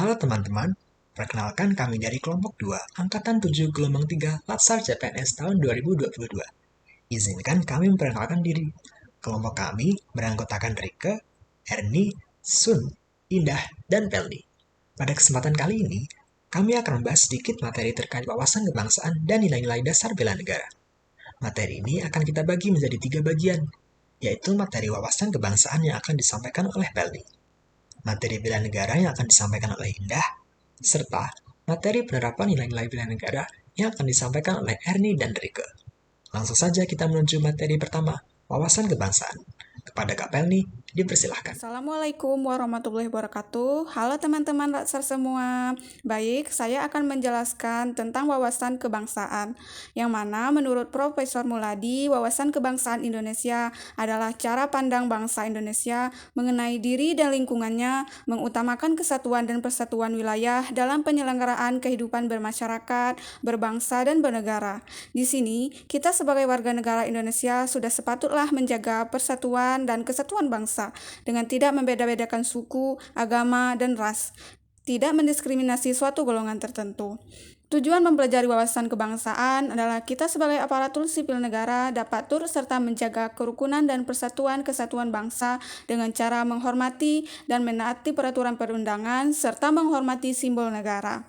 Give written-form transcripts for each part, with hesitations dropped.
Halo teman-teman, perkenalkan kami dari kelompok 2, Angkatan 7 Gelombang 3, Latsar CPNS tahun 2022. Izinkan kami memperkenalkan diri. Kelompok kami beranggotakan Rike, Erni, Sun, Indah, dan Pelni. Pada kesempatan kali ini, kami akan membahas sedikit materi terkait wawasan kebangsaan dan nilai-nilai dasar bela negara. Materi ini akan kita bagi menjadi 3 bagian, yaitu materi wawasan kebangsaan yang akan disampaikan oleh Pelni, materi bela negara yang akan disampaikan oleh Indah, serta materi penerapan nilai-nilai bela negara yang akan disampaikan oleh Erni dan Rike. Langsung saja kita menuju materi pertama, wawasan kebangsaan. Kepada Kak Pelni, dipersilahkan. Assalamualaikum warahmatullahi wabarakatuh. Halo teman-teman Latsar semua. Baik, saya akan menjelaskan tentang wawasan kebangsaan. Yang mana menurut Profesor Muladi, wawasan kebangsaan Indonesia adalah cara pandang bangsa Indonesia mengenai diri dan lingkungannya, mengutamakan kesatuan dan persatuan wilayah dalam penyelenggaraan kehidupan bermasyarakat, berbangsa, dan bernegara. Di sini, kita sebagai warga negara Indonesia sudah sepatutlah menjaga persatuan dan kesatuan bangsa dengan tidak membeda-bedakan suku, agama, dan ras, tidak mendiskriminasi suatu golongan tertentu. Tujuan mempelajari wawasan kebangsaan adalah kita sebagai aparatur sipil negara dapat turut serta menjaga kerukunan dan persatuan kesatuan bangsa dengan cara menghormati dan menaati peraturan perundangan serta menghormati simbol negara.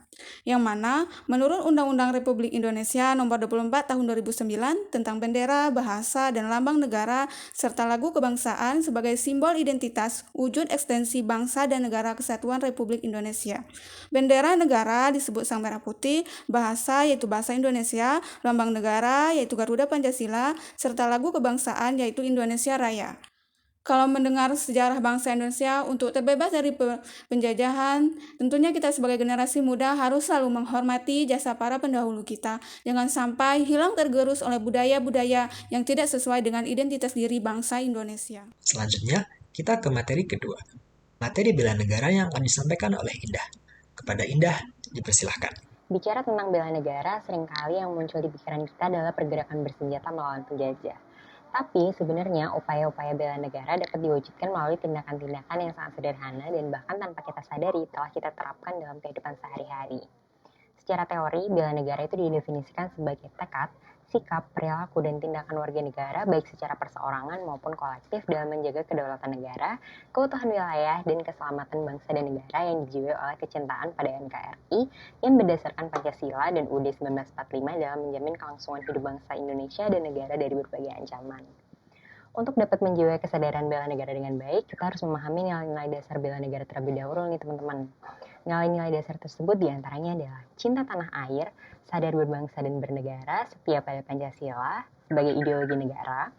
Yang mana menurut Undang-Undang Republik Indonesia Nomor 24 Tahun 2009 tentang bendera, bahasa, dan lambang negara serta lagu kebangsaan sebagai simbol identitas wujud ekstensi bangsa dan negara kesatuan Republik Indonesia. Bendera negara disebut Sang Merah Putih, bahasa yaitu bahasa Indonesia, lambang negara yaitu Garuda Pancasila, serta lagu kebangsaan yaitu Indonesia Raya. Kalau mendengar sejarah bangsa Indonesia untuk terbebas dari penjajahan, tentunya kita sebagai generasi muda harus selalu menghormati jasa para pendahulu kita. Jangan sampai hilang tergerus oleh budaya-budaya yang tidak sesuai dengan identitas diri bangsa Indonesia. Selanjutnya, kita ke materi kedua, materi bela negara yang akan disampaikan oleh Indah. Kepada Indah, dipersilahkan. Bicara tentang bela negara, seringkali yang muncul di pikiran kita adalah pergerakan bersenjata melawan penjajah. Tapi sebenarnya upaya-upaya bela negara dapat diwujudkan melalui tindakan-tindakan yang sangat sederhana dan bahkan tanpa kita sadari telah kita terapkan dalam kehidupan sehari-hari. Secara teori, bela negara itu didefinisikan sebagai tekad, sikap, perilaku, dan tindakan warga negara baik secara perseorangan maupun kolektif dalam menjaga kedaulatan negara, keutuhan wilayah, dan keselamatan bangsa dan negara yang dijiwai oleh kecintaan pada NKRI yang berdasarkan Pancasila dan UUD 1945 dalam menjamin kelangsungan hidup bangsa Indonesia dan negara dari berbagai ancaman. Untuk dapat menjiwai kesadaran bela negara dengan baik, kita harus memahami nilai-nilai dasar bela negara terlebih dahulu nih teman-teman. Nilai-nilai dasar tersebut diantaranya adalah cinta tanah air, sadar berbangsa dan bernegara, setia pada Pancasila sebagai ideologi negara,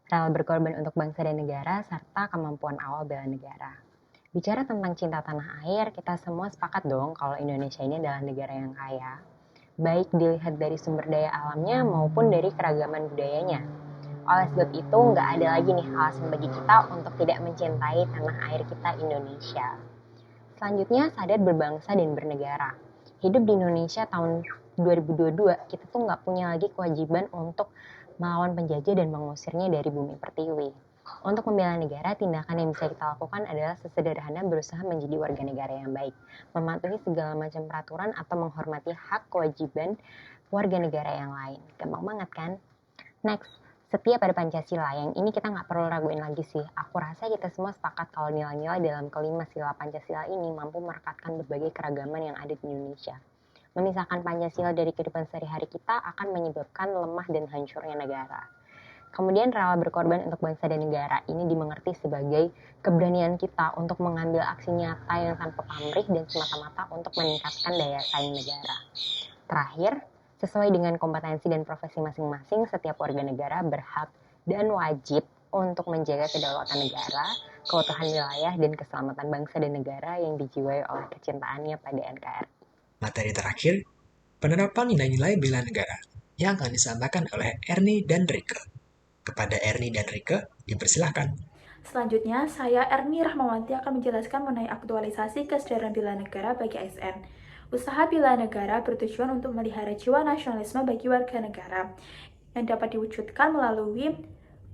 rela berkorban untuk bangsa dan negara, serta kemampuan awal bela negara. Bicara tentang cinta tanah air, kita semua sepakat dong kalau Indonesia ini adalah negara yang kaya. Baik dilihat dari sumber daya alamnya maupun dari keragaman budayanya. Oleh sebab itu, nggak ada lagi nih alasan bagi kita untuk tidak mencintai tanah air kita Indonesia. Selanjutnya, sadar berbangsa dan bernegara. Hidup di Indonesia tahun 2022, kita tuh nggak punya lagi kewajiban untuk melawan penjajah dan mengusirnya dari bumi pertiwi. Untuk membela negara, tindakan yang bisa kita lakukan adalah sesederhana berusaha menjadi warga negara yang baik, mematuhi segala macam peraturan atau menghormati hak kewajiban warga negara yang lain. Gampang banget kan? Next, setia pada Pancasila. Yang ini kita nggak perlu raguin lagi sih. Aku rasa kita semua sepakat kalau nilai-nilai dalam kelima sila Pancasila ini mampu merekatkan berbagai keragaman yang ada di Indonesia. Memisahkan Pancasila dari kehidupan sehari-hari kita akan menyebabkan lemah dan hancurnya negara. Kemudian rela berkorban untuk bangsa dan negara. Ini dimengerti sebagai keberanian kita untuk mengambil aksi nyata yang tanpa pamrih dan semata-mata untuk meningkatkan daya saing negara. Terakhir, sesuai dengan kompetensi dan profesi masing-masing, setiap warga negara berhak dan wajib untuk menjaga kedaulatan negara, keutuhan wilayah, dan keselamatan bangsa dan negara yang dijiwai oleh kecintaannya pada NKRI. Materi terakhir, penerapan nilai-nilai bela negara yang akan disampaikan oleh Erni dan Rike. Kepada Erni dan Rike, dipersilahkan. Selanjutnya, saya Erni Rahmawanti akan menjelaskan mengenai aktualisasi kesadaran bela negara bagi ASN. Usaha bela negara bertujuan untuk memelihara jiwa nasionalisme bagi warga negara yang dapat diwujudkan melalui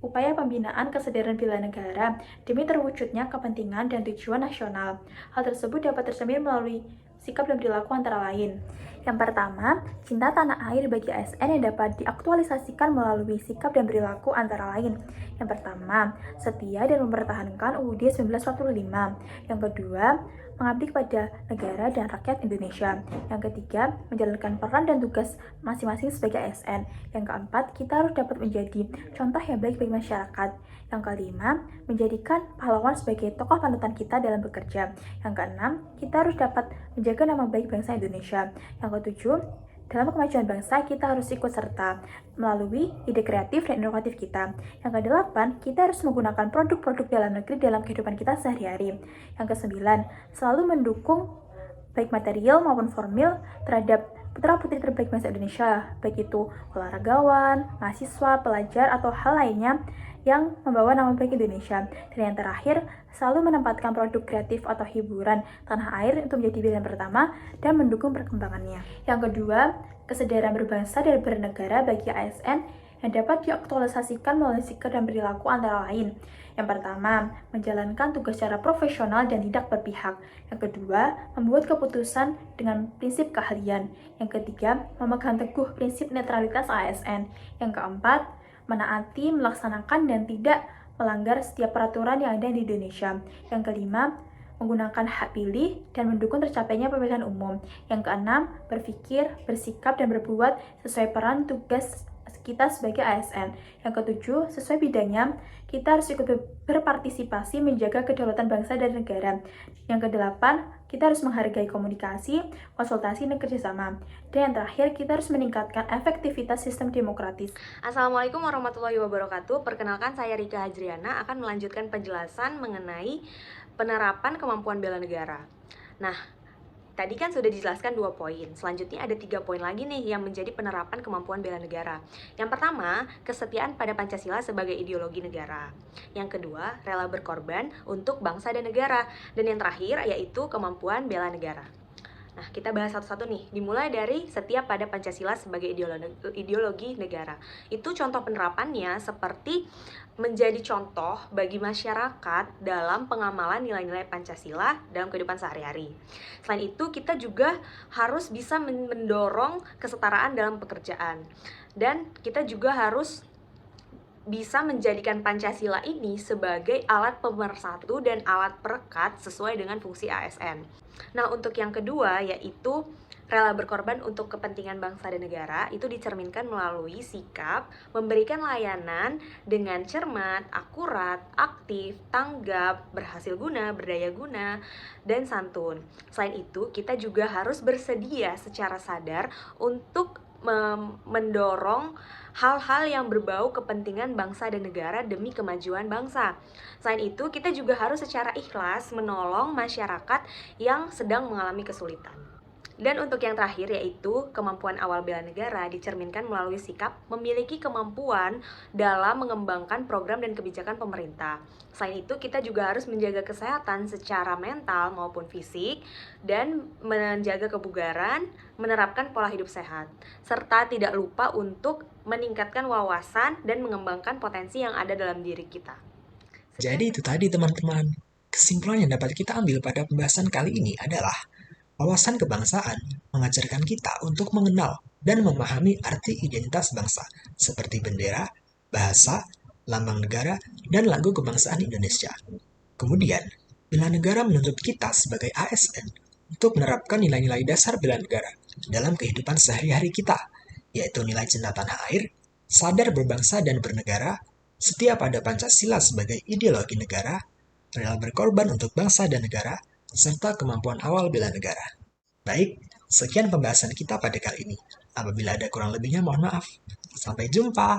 upaya pembinaan kesadaran bela negara demi terwujudnya kepentingan dan tujuan nasional. Hal tersebut dapat tercermin melalui sikap dan perilaku antara lain. Yang pertama, cinta tanah air bagi ASN yang dapat diaktualisasikan melalui sikap dan perilaku antara lain. Yang pertama, setia dan mempertahankan UUD 1945. Yang kedua, mengabdi kepada negara dan rakyat Indonesia. Yang ketiga, menjalankan peran dan tugas masing-masing sebagai ASN. Yang keempat, kita harus dapat menjadi contoh yang baik bagi masyarakat. Yang kelima, menjadikan pahlawan sebagai tokoh panutan kita dalam bekerja. Yang keenam, kita harus dapat menjaga nama baik bangsa Indonesia. Yang ketujuh, dalam kemajuan bangsa, kita harus ikut serta melalui ide kreatif dan inovatif kita. Yang kedelapan, kita harus menggunakan produk-produk dalam negeri dalam kehidupan kita sehari-hari. Yang kesembilan, selalu mendukung baik material maupun formil terhadap putra-putri terbaik bangsa Indonesia, baik itu olahragawan, mahasiswa, pelajar, atau hal lainnya yang membawa nama baik Indonesia. Dan yang terakhir, selalu menempatkan produk kreatif atau hiburan tanah air untuk menjadi pilihan pertama dan mendukung perkembangannya. Yang kedua, kesadaran berbangsa dan bernegara bagi ASN yang dapat diaktualisasikan melalui sikap dan perilaku antara lain. Yang pertama, menjalankan tugas secara profesional dan tidak berpihak. Yang kedua, membuat keputusan dengan prinsip keahlian. Yang ketiga, memegang teguh prinsip netralitas ASN. Yang keempat, menaati, melaksanakan, dan tidak melanggar setiap peraturan yang ada di Indonesia. Yang kelima, menggunakan hak pilih dan mendukung tercapainya pemilihan umum. Yang keenam, berpikir, bersikap, dan berbuat sesuai peran tugas kita sebagai ASN. Yang ketujuh, sesuai bidangnya, kita harus ikut berpartisipasi menjaga kedaulatan bangsa dan negara. Yang kedelapan, kita harus menghargai komunikasi, konsultasi, dan kerjasama. Dan yang terakhir, kita harus meningkatkan efektivitas sistem demokratis. Assalamualaikum warahmatullahi wabarakatuh. Perkenalkan, saya Rika Hajriana akan melanjutkan penjelasan mengenai penerapan kemampuan bela negara. Nah, tadi kan sudah dijelaskan 2 poin. Selanjutnya ada 3 poin lagi nih yang menjadi penerapan kemampuan bela negara. Yang pertama, kesetiaan pada Pancasila sebagai ideologi negara. Yang kedua, rela berkorban untuk bangsa dan negara. Dan yang terakhir yaitu kemampuan bela negara. Nah, kita bahas satu-satu nih. Dimulai dari setia pada Pancasila sebagai ideologi negara. Itu contoh penerapannya seperti menjadi contoh bagi masyarakat dalam pengamalan nilai-nilai Pancasila dalam kehidupan sehari-hari. Selain itu, kita juga harus bisa mendorong kesetaraan dalam pekerjaan. Dan kita juga harus bisa menjadikan Pancasila ini sebagai alat pemersatu dan alat perekat sesuai dengan fungsi ASN. Nah, untuk yang kedua yaitu rela berkorban untuk kepentingan bangsa dan negara, itu dicerminkan melalui sikap memberikan layanan dengan cermat, akurat, aktif, tanggap, berhasil guna, berdaya guna, dan santun. Selain itu, kita juga harus bersedia secara sadar untuk mendorong hal-hal yang berbau kepentingan bangsa dan negara demi kemajuan bangsa. Selain itu, kita juga harus secara ikhlas menolong masyarakat yang sedang mengalami kesulitan. Dan untuk yang terakhir yaitu kemampuan awal bela negara dicerminkan melalui sikap memiliki kemampuan dalam mengembangkan program dan kebijakan pemerintah. Selain itu, kita juga harus menjaga kesehatan secara mental maupun fisik dan menjaga kebugaran, menerapkan pola hidup sehat, serta tidak lupa untuk meningkatkan wawasan dan mengembangkan potensi yang ada dalam diri kita. Jadi itu tadi teman-teman. Kesimpulan yang dapat kita ambil pada pembahasan kali ini adalah wawasan kebangsaan mengajarkan kita untuk mengenal dan memahami arti identitas bangsa seperti bendera, bahasa, lambang negara, dan lagu kebangsaan Indonesia. Kemudian, bela negara menuntut kita sebagai ASN untuk menerapkan nilai-nilai dasar bela negara dalam kehidupan sehari-hari kita, yaitu nilai cinta tanah air, sadar berbangsa dan bernegara, setia pada Pancasila sebagai ideologi negara, rela berkorban untuk bangsa dan negara, serta kemampuan awal bela negara. Baik, sekian pembahasan kita pada kali ini. Apabila ada kurang lebihnya mohon maaf. Sampai jumpa.